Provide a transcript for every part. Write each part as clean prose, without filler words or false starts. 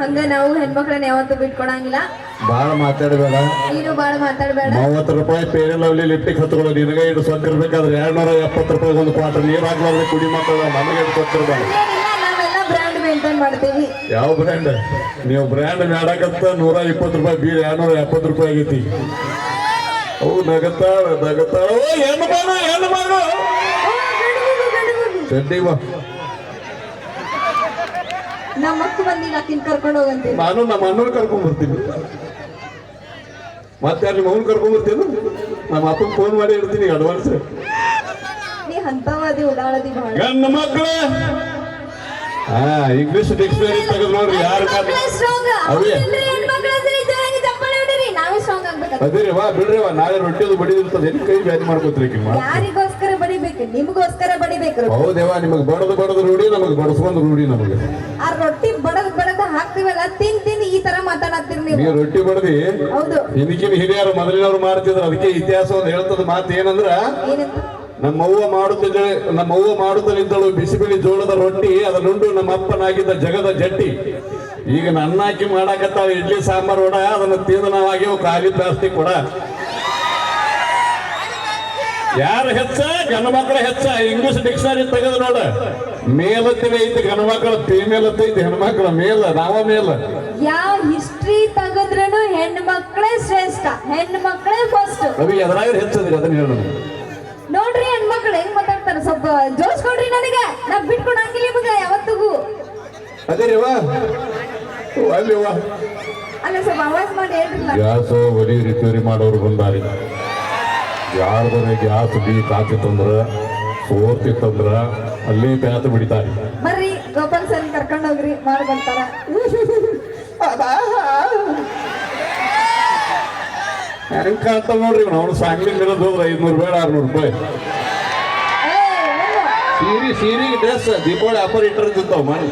ಹಂಗ ನಾವು ಹೆಣ್ಮಕ್ಳನ್ನ ಯಾವತ್ತೂ ಬಿಟ್ಕೊಡಂಗಿಲ್ಲ. ಬಾಳ ಮಾತಾಡಬೇಡ, ನೀನು ಬಾಳ ಮಾತಾಡಬೇಡ. 30 ರೂಪಾಯಿ ಫೇರ್ ಲವ್ಲಿ ಲಿಪ್ಟಿಕ್ ಹತ್ಕೊಳ್ಳೋ ನಿನಗೆ ಇಡು ಸೊಕ್ಕಿರ್ಬೇಕಾದ್ರೆ 270 ರೂಪಾಯಿ ಒಂದು ಕ್ವಾರ್ಟರ್ ನೀರು ಹಾಕ್ಲಾರ್ದೆ ಕುಡಿ ಮಕ್ಕಳು ನಮಗೆ ಇಟ್ಟು ಸೊಕ್ಕಿರ್ಬೇಡ. ನಾವೆಲ್ಲ ಬ್ರ್ಯಾಂಡ್ ಮೇಂಟೈನ್ ಮಾಡ್ತೀವಿ. ಯಾವ ಬ್ರ್ಯಾಂಡ್? ನೀವು ಬ್ರ್ಯಾಂಡ್ ಮಾಡಕತ್ತ 120 ರೂಪಾಯಿ ಬೀರ್ 270 ರೂಪಾಯಿ ಆಗೈತಿ. ಅವು ನಗತಾಳ ಹೆಣ್ಣು ಮಾಡು ಚಡ್ಡಿ ಬಾ. ನಮ್ಮ ಅಕ್ಕ ಬಂದಿಲ್ಲ, ಆಕಿನ್ ಕರ್ಕೊಂಡು ಹೋಗಂತೀವಿ. ನಾನು ನಮ್ಮ ಅಣ್ಣನ ಕರ್ಕೊಂಡ್ ಬರ್ತೀನಿ. ಮತ್ತೆ ನಿಮ್ಮ ಅವ್ನು ಕರ್ಕೊಂಡ್ ಬರ್ತೀನಿ. ನಮ್ಮ ಅಪ್ಪನ ಫೋನ್ ಮಾಡಿ ಇಡ್ತೀನಿ ಅಡ್ವಾನ್ಸ್. ನೀ ಹಂತವಾದಿ ಉಡಾಳದಿ ಬಹಳ. ಗಂಡು ಮಕ್ಕಳೇ ಇಂಗ್ಲಿಷ್ ಡಿಕ್ಷನರಿ ತೆಗೆದು ನೋಡ್ರಿ ಯಾರು ಅವೇ ಅದೇ ವಾ ಬಿಡ್ರಿ ವಾ. ನಾಳೆ ರೊಟ್ಟಿದು ಬಡಿದಿರ್ತದೆ ಕೈ ಬ್ಯಾನಿ ಮಾಡ್ಕೋತೀರಿ. ಯಾರಿಗೋಸ್ಕರ ಬಡಿಬೇಕು? ನಿಮಗೋಸ್ಕರ ಬಡಿಬೇಕು. ಹೌದೇವಾ, ನಿಮಗೆ ಬಡದು ರೂಢಿ, ನಮಗೆ ಬಡಸ್ಕೊಂಡು ರೂಢಿ. ನಮಗೆ ಆ ರೊಟ್ಟಿ ಬಡದ ಹಾಕ್ತಿವಲ್ಲ, ತಿಂದು ಈ ತರ ಮಾತಾಡತ್ತೀರಿ ನೀವು. ನೀವು ರೊಟ್ಟಿ ಬಡದಿ. ಹೌದು, ಹಿಂದಿನ ಹಿರಿಯರು ಮೊದಲಿನವ್ರು ಮಾಡ್ತಿದ್ರು. ಅದಕ್ಕೆ ಇತಿಹಾಸ ಒಂದು ಹೇಳ್ತದ ಮಾತು ಏನಂದ್ರ, ನಮ್ಮವ್ವ ಮಾಡುತ್ತಲಿದ್ದಳು ಬಿಸಿಬಿಳಿ ಜೋಳದ ರೊಟ್ಟಿ, ಅದನ್ನುಂಡು ನಮ್ಮ ಅಪ್ಪನಾಗಿದ್ದ ಜಗದ ಜಟ್ಟಿ. ಈಗ ನನ್ನ ಹಾಕಿ ಮಾಡಾಕತ್ತಾವ ಇಡ್ಲಿ ಸಾಂಬಾರ್ ವಡ, ಅದನ್ನು ತಿಂದು ನಾವಾಗಿವು ಖಾಲಿ ಪ್ಲಾಸ್ಟಿಕ್ ಕೊಡ. ಯಾರು ಹೆಚ್ಚ? ಗಂಡು ಮಕ್ಕಳ ಹೆಚ್ಚ. ಇಂಗ್ಲಿಷ್ ಡಿಕ್ಷನರಿ ತೆಗೆದು ನೋಡ, ಮೇಲತ್ತಿನ ಐತಿ ಗಂಡು ಮಕ್ಕಳ, ಫೀಮೇಲ್ ಐತಿ ಹೆಣ್ಮಕ್ಳ ಮೇಲ, ನಾವ ಮೇಲ. ಯಾವ ಹಿಸ್ಟ್ರಿ ತೆಗೆದ್ರೂ ಹೆಣ್ಣು ಮಕ್ಕಳೇ ಶ್ರೇಷ್ಠ, ಹೆಣ್ಣು ಮಕ್ಕಳೇ ಫಸ್ಟ್. ಅವಿ ಎದ್ರಾಗ ಹೆಚ್ಚದ್ರಿ ಅದನ್ನ ಹೇಳ ನೋಡ್ರಿ. ಹೆಣ್ಮಕ್ಳು ಹೆಂಗ್ ಮಾತಾಡ್ತಾರ, ಸ್ವಲ್ಪ ಜೋಶ್ ಕೊಡ್ರಿ ನನಗೆ. ನಾ ಬಿಟ್ಕೊಡಂಗಿಲ್ಲ ನಿಮಗ ಯಾವತ್ತಿಗೂ. ಅದೇ ರೀವಾ ಅಲ್ಲಿವಾ ಅಲ್ಲ, ಸ್ವಲ್ಪ ಆವಾಜ್ ಮಾಡಿ ಹೇಳ್ರಿಲ್ಲ. ಗ್ಯಾಸ್ ಒಲಿ ರಿಪೇರಿ ಮಾಡೋರು ಬಂದಾರಿ. ಯಾರ್ದಾರ ಗ್ಯಾಸ್ ಬಿ ಕಾತಿತ್ತಂದ್ರ ಸೋರ್ತಿತ್ತಂದ್ರ ಅಲ್ಲೇ ಪ್ಯಾತ ಬಿಡಿತಾರಿ. ಬರ್ರಿ ಗೋಪಾಲ್ ಸರ್ ಕರ್ಕೊಂಡು ಹೋಗ್ರಿ, ಮಾಡ್ಕೊಂತಾರ. ಹೆಂಗ್ ಕಾಣ್ತಾವ ನೋಡ್ರಿ. ಅವ್ನು ಸಾಂಗ್ಲಿ ಇರೋದು ಹೋದ್ರೆ 500 ಬೇಡ 600 ರೂಪಾಯಿ. ಸೀರೆಗೆ ಡ್ರೆಸ್ ದೀಪಾವಳಿ ಆಫರ್ ಇಟ್ಟಿರ್ತಾವ ಮಾಡಿ.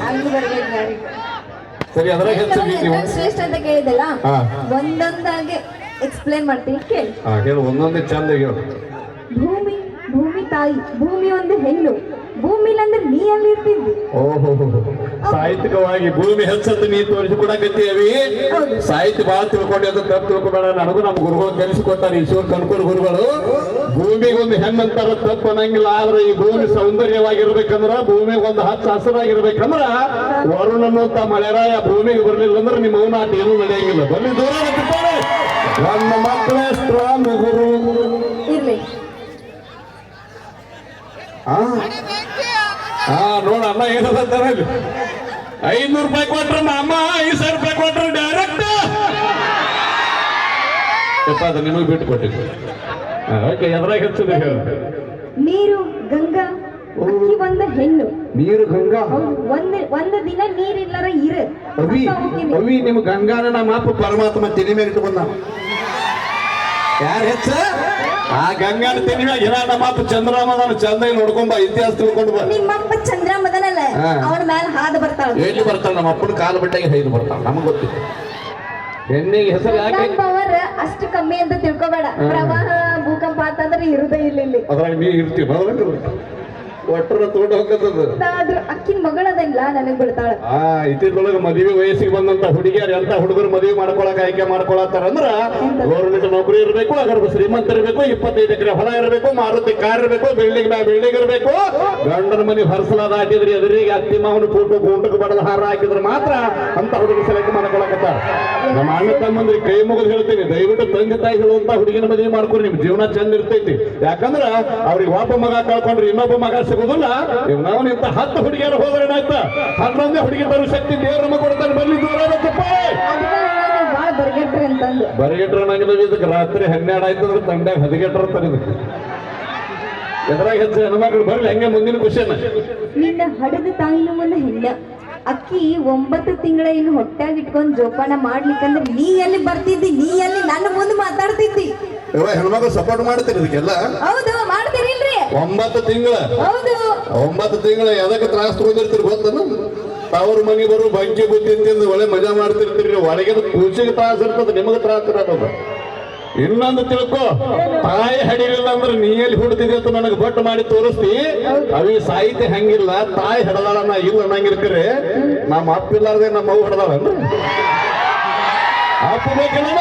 ಸರಿ, ಅದ್ರಾಗ ಹೆಚ್ಚು ಶ್ರೇಷ್ಠ ಅಂತ ಕೇಳಿದಲ್ಲ, ಒಂದೊಂದಾಗಿ ಎಕ್ಸ್ಪ್ಲೇನ್ ಮಾಡ್ತೀನಿ ಕೇಳಿ. ಹೇಳು, ಒಂದೊಂದೇ ಚಂದ ಹೇಳು. ಭೂಮಿ ತಾಯಿ, ಭೂಮಿ ಒಂದು ಹೆಣ್ಣು. ಭೂಮಿ ಇಲ್ಲಂದ್ರೆ ನೀ ಅಲ್ಲಿ ಇರ್ತಿದ್ದಿ. ಓಹೋ, ಸಾಹಿತ್ಯಿಕವಾಗಿ ಭೂಮಿ ಹೆಚ್ಚಂತ ನೀ ತೋರಿಸಿಕೊಡಕತ್ತೀವಿ. ಸಾಹಿತ್ಯ ಬಹಳ ತಿಳ್ಕೊಂಡು ಅದು ತಪ್ಪು ತಿಳ್ಕೊಬೇಡ. ನನಗೂ ನಮ್ಮ ಗುರುಗಳು ಕಲಿಸಿಕೊಟ್ಟಾರೆ, ಈಶ್ವರ್ ಕನ್ಕೂರ್ ಗುರುಗಳು. ಭೂಮಿಗೆ ಒಂದು ಹೆಣ್ಣಂತಾರ ತಪ್ಪು ಅನ್ನಂಗಿಲ್ಲ. ಆದ್ರೆ ಈ ಭೂಮಿ ಸೌಂದರ್ಯವಾಗಿರ್ಬೇಕಂದ್ರ, ಭೂಮಿಗೆ ಒಂದು ಹಚ್ಚ ಹಸಿರಾಗಿರ್ಬೇಕಂದ್ರ, ವರುಣನಂತ ಮಳೆರಾಯ ಭೂಮಿಗೆ ಬರ್ಲಿಲ್ಲ ಅಂದ್ರೆ ನಿಮ್ಮ ಅವನಾಟ ಏನೂ ನಡೆಯಂಗಿಲ್ಲ. ಬನ್ನಿ ದೂರ ನನ್ನ ಮಕ್ಕಳೇ ಸ್ಟ್ರಾಂಗ್ ಗುರು ಇರ್ಲಿ. ನೋಡ ಅಮ್ಮ ಏನಂತಾರ, 500 ರೂಪಾಯಿ ಕೊಟ್ರ ಅಮ್ಮ 5,000 ರೂಪಾಯಿ ಕೊಟ್ರ ಡೈರೆಕ್ಟ್ ಅದು ನಿಮಗೆ ಬಿಟ್ಟು ಕೊಟ್ಟಿದ್ದು. ಎದ್ರಾಗ ಹೆಚ್ಚಿದೆ ಹೇಳ. ನೀರು ಗಂಗಾ, ಅಕ್ಕಿ ಒಂದು ಹೆಣ್ಣು. ನೀರು ಗಂಗಾ, ಒಂದು ದಿನ ನೀರಿಲ್ಲರ ಇರು. ಅವಿ ನಿಮ್ ಗಂಗಾನ ನಮ್ಮ ಅಪ್ಪ ಪರಮಾತ್ಮ ತೆನಿ ಮೇಲೆ ಇಟ್ಟು ಬಂದ. ಯಾರು ಹೆಚ್ಚ? ಆ ಗಂಗಾನ ತೆನಿ ಮ್ಯಾಗ ಇರ ನಮ್ಮ ಅಪ್ಪ ಚಂದ್ರಮದನ ಚಂದಾಗಿ ನೋಡ್ಕೊಂಬ, ಇತಿಹಾಸ ತಿಳ್ಕೊಂಡು ಬಾ. ನಿಮ್ಮಪ್ಪ ಚಂದ್ರಮದನಲ್ಲ, ಅವನ ಮೇಲೆ ಹಾದು ಬರ್ತಾಳ. ಎಲ್ಲಿ ಬರ್ತಾಳ? ನಮ್ಮ ಅಪ್ಪನ ಕಾಲು ಬಟ್ಟೆಗೆ ಹೈದು ಬರ್ತಾಳ. ನಮಗ್ ಗೊತ್ತಿಲ್ಲ. ಹೆಣ್ಣಿಗೆ ಹೆಸರು ಯಾಕೆ ಪವರ್ ಅಷ್ಟು ಕಮ್ಮಿ ಅಂತ ತಿಳ್ಕೊಬೇಡ. ಪ್ರವಾಹ ಭೂಕಂಪ ಅಂತಂದ್ರೆ ಇರುದೇ ಇಲ್ಲ. ಅದ್ರಾಗ ನೀ ಇರ್ತೀವಿ ಒಟ್ಟರ ತೋಟ ಹೋಗತ್ತದ. ಅಕ್ಕಿನ ಮಗಳದಲ್ಲ ನನಗ್ ಬಿಡ್ತಾಳ. ಇತ್ತಿನೊಳಗ ಮದುವೆ ವಯಸ್ಸಿಗೆ ಬಂದಂತ ಹುಡುಗಿಯರು ಎಂತ ಹುಡುಗರು ಮದುವೆ ಮಾಡ್ಕೊಳಕ್ ಆಯ್ಕೆ ಮಾಡ್ಕೊಳತ್ತಾರ ಅಂದ್ರ, ಗೌರ್ಮೆಂಟ್ ನೌಕರಿ ಇರಬೇಕು, ಅಗರ್ಭ ಶ್ರೀಮಂತ ಇರಬೇಕು, 25 ಎಕರೆ ಹೊಲ ಇರಬೇಕು, ಮಾರುತಿ ಕಾರ್ ಇರಬೇಕು, ಬಿಲ್ಡಿಂಗ್ ಇರಬೇಕು. ಗಂಡನ ಮನೆ ಹರ್ಸಲಾದ ಹಾಕಿದ್ರಿ ಎದುರಿಗೆ ಅತ್ತಿ ಮಾವನ ಫೋಟೋ ಗೂಟಕ್ಕೆ ಬಡದ ಹಾರ ಹಾಕಿದ್ರೆ ಮಾತ್ರ ಅಂತ ಹುಡುಗಿ ಸೆಲೆಕ್ಟ್ ಮಾಡ್ಕೊಳಕತ್ತಾರ. ನಮ್ಮ ಅಣ್ಣ ತಮ್ಮಂದ್ರಿಗೆ ಕೈ ಮುಗಿದು ಹೇಳ್ತೀನಿ, ದಯವಿಟ್ಟು ತಂದೆ ತಾಯಿ ಹೇಳುವಂತ ಹುಡುಗಿನ ಮದುವೆ ಮಾಡ್ಕೊರಿ, ನಿಮ್ ಜೀವನ ಚಂದ ಇರ್ತೈತಿ. ಯಾಕಂದ್ರ ಅವ್ರಿಗೆ ಒಬ್ಬ ಮಗ ಕಳ್ಕೊಂಡ್ರೆ ಇನ್ನೊಬ್ಬ ಮಗ ಸಿಗುದಿಲ್ಲ. ನಾವು ಇಂತ 10 ಹುಡುಗಿಯರು ಹೋದ್ರೆ ಏನಾಯ್ತ, 11ನೇ ಹುಡುಗಿ ಬರೋ ಶಕ್ತಿ ದೇವ್ರ ನಮಗೆ ಕೊಡ್ತಾನೆ. ಬರಲಿ ದೂರಪ್ಪ ಬರಗೆಟ್ರ ನಂಗೆ ಇದಕ್ಕೆ ರಾತ್ರಿ 12 ಆಯ್ತು ಅಂದ್ರೆ ತಂಡ್ಯಾಗ 10 ತರದಕ್ಕೆ ಎದ್ರಾಗ ಹೆಚ್ಚು ಹೆಣ್ಮಕ್ಳು ಬರ್ಲಿ. ಹಂಗೆ ಮುಂದಿನ ಕ್ವಶನ್. ನಿನ್ನ ಹಡದ ತಾಯಿನ ಒಂದು ಹೆಣ್ಣ ಅಕ್ಕಿ 9 ತಿಂಗಳ ಇನ್ನು ಹೊಟ್ಟಾಗಿ ಇಟ್ಕೊಂಡು ಜೋಪಾನ ಮಾಡ್ಲಿಕ್ಕಂದ್ರೆ ನೀ ಎಲ್ಲಿ ಬರ್ತಿದ್ದಿ, ನೀ ಎಲ್ಲಿ ನನ್ನ ಮುಂದೆ ಮಾತಾಡ್ತಿದ್ದಿ. ಹೆಣ್ಮಕ್ಳು ಸಪೋರ್ಟ್ ಮಾಡ್ತೀರಿ ಇದಕ್ಕೆಲ್ಲ? ಹೌದು, ಮಾಡ್ತೀರಿಲ್ರಿ. 9 ತಿಂಗಳ, ಹೌದು 9 ತಿಂಗಳ ಎದಕ್ಕೆ ತ್ರಾಸ ತಗೊಂಡಿರ್ತೀರಿ ಗೊತ್ತನು? ಅವ್ರ ಮನೆ ಬರು ಬಂಕಿ ಬುದ್ಧಿ ತಿಂದು ಒಳ್ಳೆ ಮಜಾ ಮಾಡ್ತಿರ್ತೀರಿ. ಒಳಗಿನ ಕೂಸಿಗೆ ತ್ರಾಸ ಇರ್ತದೆ, ನಿಮಗೆ ತ್ರಾಸ ಇರೋದು. ಇನ್ನೊಂದು ತಿಳ್ಕೊ, ತಾಯಿ ಹಡಿಲಿಲ್ಲ ಅಂದ್ರೆ ನೀ ಎಲ್ಲಿ ಹುಡ್ತಿದ್ದೆ ಅಂತ ನನಗೆ ಬಟ್ಟು ಮಾಡಿ ತೋರಿಸ್ತಿ. ಅವಿ ಸಾಹಿತ್ಯ ಹಂಗಿಲ್ಲ, ತಾಯಿ ಹಡದಾಳ ನಾ ಇಲ್ಲ ಅನ್ನಂಗಿರ್ಕರೆ ನಮ್ಮ ಅಪ್ಪಿಲ್ಲಾರ್ದೆ ನಮ್ಮ ಅವು ಹಡದಾಳ ಅಪ್ಪ ಬೇಕಲ್ಲ.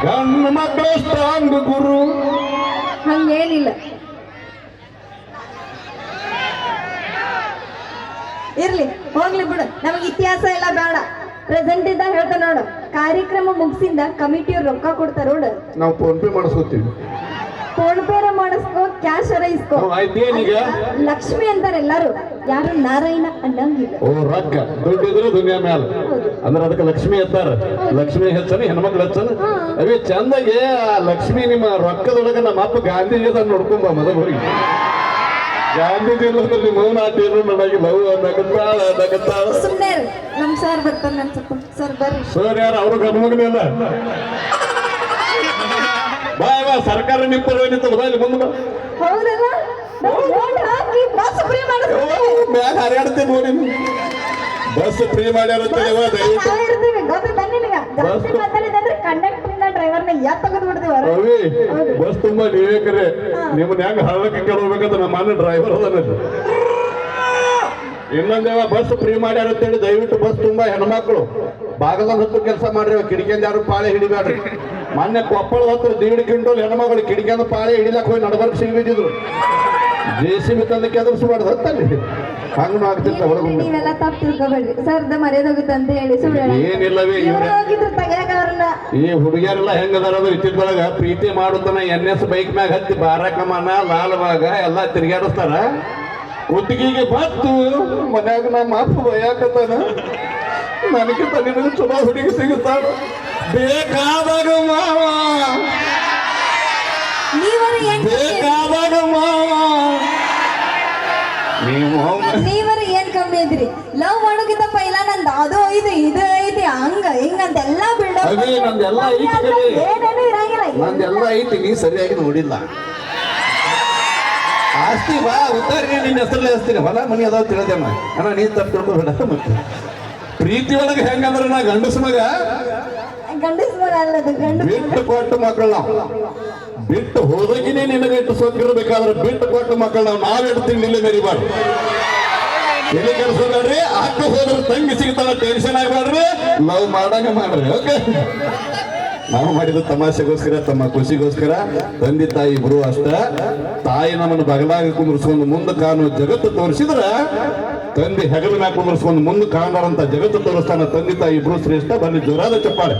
ಗಂಡು ಮಕ್ಕಳು ಸ್ಟ್ರಾಂಗ್ ಗುರು. ಹಂಗೇನಿಲ್ಲ, ಇರ್ಲಿ ಹೋಗ್ಲಿ ಬಿಡು, ನಮಗ್ ಇತಿಹಾಸ ಎಲ್ಲ ಬೇಡ. ಪ್ರೆಸೆಂಟ್ ಇದ್ದ ಹೇಳ್ತಾ ನೋಡು, ಕಾರ್ಯಕ್ರಮ ಮುಗಿಸಿಂದ ಕಮಿಟಿಯವ್ರು ರೊಕ್ಕ ಕೊಡ್ತಾರ ನೋಡು. ನಾವು ಫೋನ್ ಪೇ ಮಾಡಿಸ್ಕೊತೀವಿ. ಫೋನ್ ಪೇರ ಮಾಡಿಸ್ಕೋ, ಕ್ಯಾಶ್ ಅರ ಇಸ್ಕೋ. ಆಯ್ತೇನೀಗ ಲಕ್ಷ್ಮಿ ಅಂತಾರೆ ಎಲ್ಲಾರು, ಯಾರು ನಾರಾಯಣ ಅನ್ನಂಗಿಲ್ಲ. ಓ ರೊಕ್ಕ ದುಡ್ಡಿದ್ರು ದುನಿಯಾ ಮ್ಯಾಲ ಅಂದ್ರೆ ಅದಕ್ಕೆ ಲಕ್ಷ್ಮಿ ಎತ್ತಾರ. ಲಕ್ಷ್ಮಿ ಹೆಚ್ಚನ ಹೆಣ್ಮಕ್ಳು ಹೆಚ್ಚನ. ಅವೇ ಚಂದಾಗೆ ಆ ಲಕ್ಷ್ಮಿ ನಿಮ್ಮ ರೊಕ್ಕದೊಳಗೆ ನಮ್ಮ ಅಪ್ಪ ಗಾಂಧೀಜಿ ಅದನ್ನ ನೋಡ್ಕೊಂಬ ಮೊದಲು ಹೋಗಿ. ಗಾಂಧೀಜಿ ಇಲ್ಲಂದ್ರೆ ನಿಮ್ಮ ಮೌನ ಆಟೇನು ನನಗೆ ಲವ್ ನಗತ್ತಾಳ. ಸುಮ್ಮನೆ ನಮ್ ಸರ್ ಬರ್ತಾರ ಅನ್ಸಪ್ಪ. ಸರ್ ಬರ್ರಿ. ಸರ್ ಯಾರು? ಅವರು ಗಂಡ್ಮಗನೆಲ್ಲ ಬಾ ಬಾ, ಸರ್ಕಾರ ನಿಂತು ಮೊದಲು ಮುಂದೆ ಬಾ. ಹೌದಲ್ಲ, ನಾವು vote ಹಾಕಿ ಬಸ್ ಫ್ರೀ ಮಾಡಿಸ್ತೀವಿ. ಮ್ಯಾಗ ಹರಿಯಾಡ್ತೇನೆ ನೋಡಿ. ಬಸ್ ಫ್ರೀ ಮಾಡ್ಯಾರಂತೇವ ದಯವಿಟ್ಟು. ಇರ್ತೀವಿ ಗೊತ್ತಿಲ್ಲ ನಿನಗ. ಜಾಸ್ತಿ ಮಾತಾಡಿದ್ರೆ ಕಂಡಕ್ಟರ್ನ ಡ್ರೈವರ್ನ ಯಾಕೆ ತೆಗೆದು ಬಿಡ್ತೀವಿ. ಅವಿ ಬಸ್ ತುಂಬಾ ನೀವೇ ಕರೆ. ನಿಮ್ಮನ್ನ ಹೆಂಗ ಹಳ್ಳಕ್ಕೆ ಕೇಳಬೇಕಂತ ನಮ್ಮ ಅಣ್ಣ ಡ್ರೈವರ್ ಅದನ್ನ. ಇನ್ನೊಂದೇವ ಬಸ್ ಫ್ರೀ ಮಾಡ್ಯಾರ ಅಂತೇಳಿ ದಯವಿಟ್ಟು ಬಸ್ ತುಂಬಾ ಹೆಣ್ಮಕ್ಳು ಬಾಗಲಲ್ಲಿ ಹತ್ತು ಕೆಲಸ ಮಾಡ್ರಿ. ಕಿಡಿಕೆಂದ ಯಾರು ಪಾಳೆ ಹಿಡಿಬೇಡ್ರಿ. ಮೊನ್ನೆ ಕೊಪ್ಪಳದ ಹತ್ರ 1.5 ಕ್ವಿಂಟಲ್ ಹೆಣ್ಮಕ್ಳು ಕಿಡಿಕೆಂದ ಪಾಳೆ ಹಿಡಿಲಕ್ಕೆ ಹೋಗಿ ನಡಬರ್ಕ್ ಸಿಗಿಬಿದ್ದಿದ್ರು. JCB ತಂದು ಕೆದರ್ಸ್ಬಾರ್ದು ಅಂತಲ್ಲಿ ಹಂಗೂ ಆಗ್ತಿರ್ತ ಹೊರಗೆ. ನೀವೆಲ್ಲ ತಪ್ಪು ತಿಳ್ಕೊಬೇಡ್ರಿ, ಸರ್ದ ಮರ್ಯಾದೆ ಹೋಗುತ್ತೆ ಅಂತ ಹೇಳಿ ಸುಳ್ಳು ಏನಿಲ್ಲವೇ. ಹೋಗಿದ್ರು ತೆಗಿಯಾಕ ಅವ್ರನ್ನ. ಈ ಹುಡುಗಿಯರೆಲ್ಲ ಹೆಂಗದಾರ ಅಂದ್ರೆ ಇತ್ತಿದ್ದೊಳಗ ಪ್ರೀತಿ ಮಾಡುತ್ತಾನ NS ಬೈಕ್ ಮ್ಯಾಗ ಹತ್ತಿ ಬಾರಕಮನ ಲಾಲ್ಬಾಗ ಎಲ್ಲ ತಿರುಗಾಡಿಸ್ತಾರ. ಕುತ್ತಿಗೆಗೆ ಬತ್ತು ಮನ್ಯಾಗ ನಮ್ಮ ಅಪ್ಪ ಬಯಾಕತ್ತಾನ, ನನಗಿಂತ ನಿನಗೆ ಚಲೋ ಹುಡುಗಿ ಸಿಗುತ್ತಾಳ ಬೇಕಾದಾಗ ಮಾವ, ಬೇಕಾದಾಗ ಮಾವ. ನೀವರ ಏನ್ ಕಮ್ಮಿ ಇದ್ರಿ? ಲವ್ ಮಾಡೋಕ್ಕಿಂತ ಪೈಲ ನಂದು ಅದು ಐತಿ ಇದು ಐತಿ ಹಂಗ ಹಿಂಗಂತೆಲ್ಲ ನಂದೆಲ್ಲ ಐತಿ, ಏನೇನು ಇರಂಗಿಲ್ಲ. ನಂದೆಲ್ಲ ಐತಿ, ನೀ ಸರಿಯಾಗಿ ನೋಡಿಲ್ಲ. ಆಸ್ತಿ ಬಾ ಉತ್ತಾರಿ ನಿನ್ನ ಹೆಸರಲ್ಲೇ ಹಚ್ತೀನಿ. ಹೊಲ ಮನಿ ಅದಾವ ತಿಳಿದೇಮ್ಮ ಅಣ್ಣ, ನೀ ತಪ್ಪು ತಿಳ್ಕೊಬೇಡ. ಮತ್ತೆ ಪ್ರೀತಿ ಒಳಗೆ ಹೆಂಗಂದ್ರೆ ನಾ ಗಂಡಸ ಮಗ ಬಿಟ್ಟು ಕೊಟ್ಟು ಮಕ್ಕಳು ನಾವು ಬಿಟ್ಟು ಹೋದಗಿನೇ ನಿನಗೆ ಇಟ್ಟು ಸೋತಿರ್ಬೇಕಾದ್ರೆ ಬಿಟ್ಟು ಕೊಟ್ಟು ಮಕ್ಕಳು ನಾವು ನಾವಿಟ್ಟು ತಿಂಡಿಲ್ಲ ಮೆರಿಬಾರ್ದು. ಎಲ್ಲಿ ಕೆಲಸ ಬೇಡ್ರಿ. ಅಕ್ಕ ಹೋದ್ರೆ ತಂಗಿ ಸಿಗ್ತಾಳ, ಟೆನ್ಷನ್ ಆಗಬೇಡ್ರಿ. ಲವ್ ಮಾಡಂಗ ಮಾಡ್ರಿ. ಓಕೆ, ನಾವು ಮಾಡಿದ ತಮಾಷೆಗೋಸ್ಕರ ತಮ್ಮ ಖುಷಿಗೋಸ್ಕರ. ತಂದೆ ತಾಯಿ ಇಬ್ರು ಅಷ್ಟ. ತಾಯಿ ನಮ್ಮನ್ನು ಬಗಲಾಗಿ ಕುಂದ್ರಿಸ್ಕೊಂಡು ಮುಂದೆ ಕಾಣುವ ಜಗತ್ತು ತೋರಿಸಿದ್ರ, ತಂದೆ ಹೆಗಲ ಮ್ಯಾಗ ಕುಂದ್ರಿಸ್ಕೊಂಡು ಮುಂದೆ ಕಾಣಾರಂತ ಜಗತ್ತು ತೋರಿಸ್ತಾನ. ತಂದೆ ತಾಯಿ ಇಬ್ರು ಶ್ರೇಷ್ಠ. ಬನ್ನಿ ಜೋರಾದ ಚಪ್ಪಾಳೆ.